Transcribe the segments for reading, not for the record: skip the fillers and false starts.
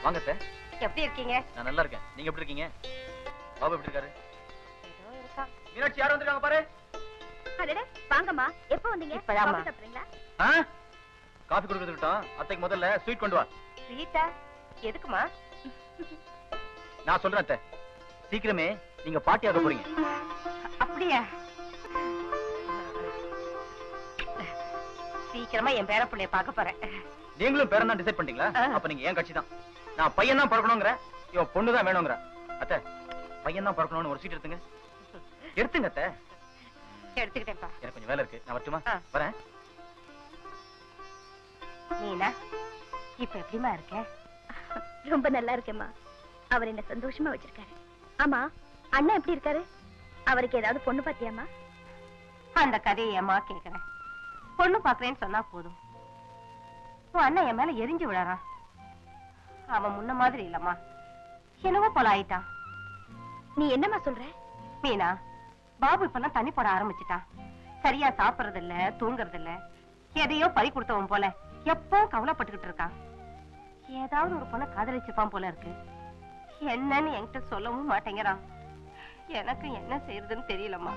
வாங்க அத்தை. எப்படி இருக்கீங்க? நான் நல்லா இருக்கேன். நீங்க எப்படி இருக்கீங்க? பாபு எப்படி இருக்காரு? ஏதோ இருக்கா. மீனாட்சி யார் வந்திருக்காங்க பாரு. அடடே வாங்கம்மா. எப்போ வந்தீங்க? இப்பதாம்மா. காபி சாப்பிடுறீங்களா? காபி குடுக்கிறதுக்கிட்டோம். அத்தைக்கு முதல்ல ஸ்வீட் கொண்டு வா. ஸ்வீட்டா? எதுக்குமா? நான் சொல்றேன் அத்தை. சீக்கிரமே நீங்க பாட்டி ஆக போறீங்க. அப்படியா? சீக்கிரமா என் பேர பிள்ளைய பார்க்க போறேன். நீங்களும் பேரன் தான் டிசைட் பண்ணிட்டீங்களா? அப்ப நீங்க ஏன் கட்சி தான். நான் பையன் தான் பிறக்கணுங்கிற, இவன் பொண்ணு தான் வேணுங்கிற. அத்தை பையன் தான் பிறக்கணும்னு ஒரு சீட் எடுத்துங்க. எடுத்துங்க அத்தை. எடுத்துக்கிட்டேன்ப்பா. எனக்கு கொஞ்சம் வேலை இருக்கு. நான் வரட்டுமா? வரேன். மீனா, இப்ப எப்படிமா இருக்க? ரொம்ப நல்லா இருக்கேம்மா. அவர் என்ன சந்தோஷமா வச்சிருக்காரு. ஆமா, அண்ணா எப்படி இருக்காரு? அவருக்கு ஏதாவது பொண்ணு பாத்தியாமா? அந்த கதையை ஏமா கேக்குறேன்? பொண்ணு பாக்குறேன்னு சொன்னா போதும். உன் அண்ணன் என் மேல எரிஞ்சு விழறான். அவன் முன்ன மாதிரி இல்லம்மா, என்னவோ போல ஆயிட்டான். நீ என்னம்மா சொல்ற? மீனா, பாபு இப்பெல்லாம் தண்ணி போட ஆரம்பிச்சுட்டான். சரியா சாப்பிடறது இல்ல, தூங்குறது இல்ல. எதையோ பறி கொடுத்தவன் போல எப்போ கவலைப்பட்டுக்கிட்டு இருக்கான். ஏதாவது ஒரு பொண்ணை காதலிச்சுப்பான் போல இருக்கு. என்னன்னு என்கிட்ட சொல்லவும் மாட்டேங்கிறான். எனக்கு என்ன செய்யறதுன்னு தெரியலம்மா.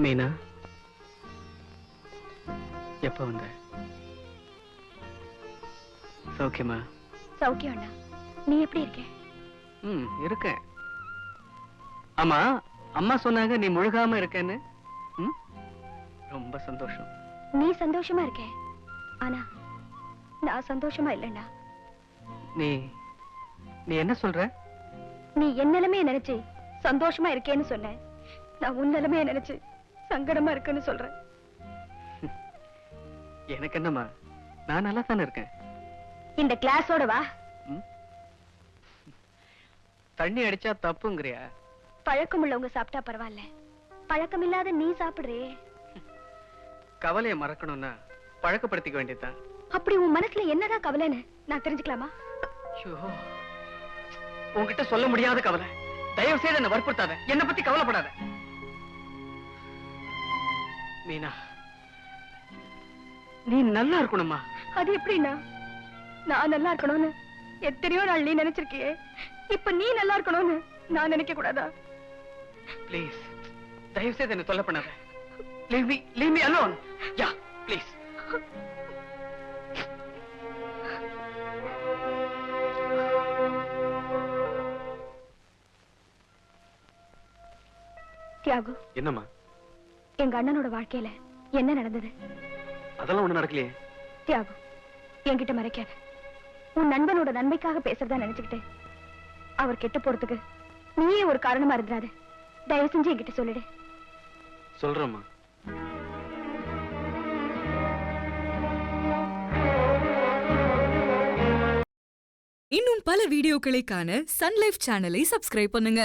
மீனா, எப்ப வந்த? சௌக்கியமா? சௌக்கியம் அண்ணா. நீ எப்படி இருக்க? இருக்கேன். ஆமா, அம்மா சொன்னாங்க நீ முழுகாம இருக்கேன்னு. ரொம்ப சந்தோஷம். நீ சந்தோஷமா இருக்க, ஆனா நான் சந்தோஷமா இல்லைண்ணா. நீ நீ என்ன சொல்ற? நீ என் நிலைமைய நினைச்சு சந்தோஷமா இருக்கேன்னு சொன்ன. நான் உன் நிலைமைய நினைச்சு சங்கடமா இருக்குன்னு சொல்றேன். எனக்கு என்னம்மா, நான் நல்லா தானே இருக்கேன். இந்த கிளாஸோட வா. தண்ணி அடிச்சா தப்புங்கறியா? பழக்கம் உள்ளவங்க சாப்பிட்டா பரவாயில்ல, பழக்கம் இல்லாத நீ சாப்பிடுறே. கவலையை மறக்கணும்னா பழக்கப்படுத்திக்க வேண்டியதுதான். அப்படி உன் மனசுல என்னதான் கவலைன்னு நான் தெரிஞ்சுக்கலாமா? உன்கிட்ட சொல்ல முடியாத கவலை. தயவு செய்து என்ன வற்புறுத்தாத. என்ன பத்தி கவலைப்படாத. மீனா, நீ நல்லா இருக்கணுமா? அது எப்படின்னா, நான் நல்லா இருக்கணும்னு எத்தனையோ நாள் நீ நினைச்சிருக்கியே, இப்ப நீ நல்லா இருக்கணும்னு நான் நினைக்க கூடாதா? ப்ளீஸ், தயவு செய்து என்ன தொல்லை பண்ணாத. Leave me alone. Yeah, please. Thiyagu, என்னம்மா? எங்க அண்ணனோட வாழ்க்கையில என்ன நடந்தது? அதெல்லாம் ஒண்ணு நடக்கலையே. தியாகு, என்கிட்ட மறைக்காத. உன் நண்பனோட நன்மைக்காக பேசுறதா நினைச்சுக்கிட்டு அவர் கெட்டு போறதுக்கு நீயே ஒரு காரணமா இருந்தாரு. தயவு செஞ்சு என்கிட்ட சொல்லிடு. சொல்றேம்மா. இன்னும் பல வீடியோக்களை காண சன் லைஃப் சேனலை சப்ஸ்கிரைப் பண்ணுங்க.